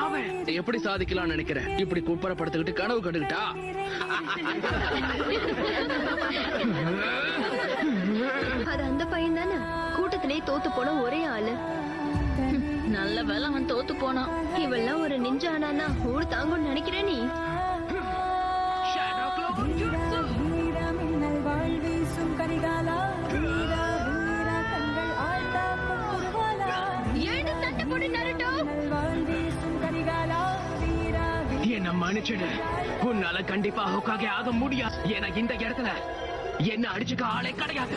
அவன் எப்படி சாதிக்கலாம்னு நினைக்கிறேன்? இப்படி குப்பரப்படுத்திக்கிட்டு கனவு கண்டுகிட்டா? அது அந்த பையன் தானே கூட்டத்திலே தோத்து போன ஒரே ஆளு. நல்ல வேலை அவன் தோத்து போனான். இவெல்லாம் ஒரு நிஞ்ச ஆனானா ஊர் தாங்கும்னு நினைக்கிற நீ? என்ன மன்னிச்சிடு, உன்னால கண்டிப்பா ஹோக்காகே ஆக முடியாது. எனக்கு இந்த இடத்துல என்ன அடிச்சுக்க ஆளே கிடையாது.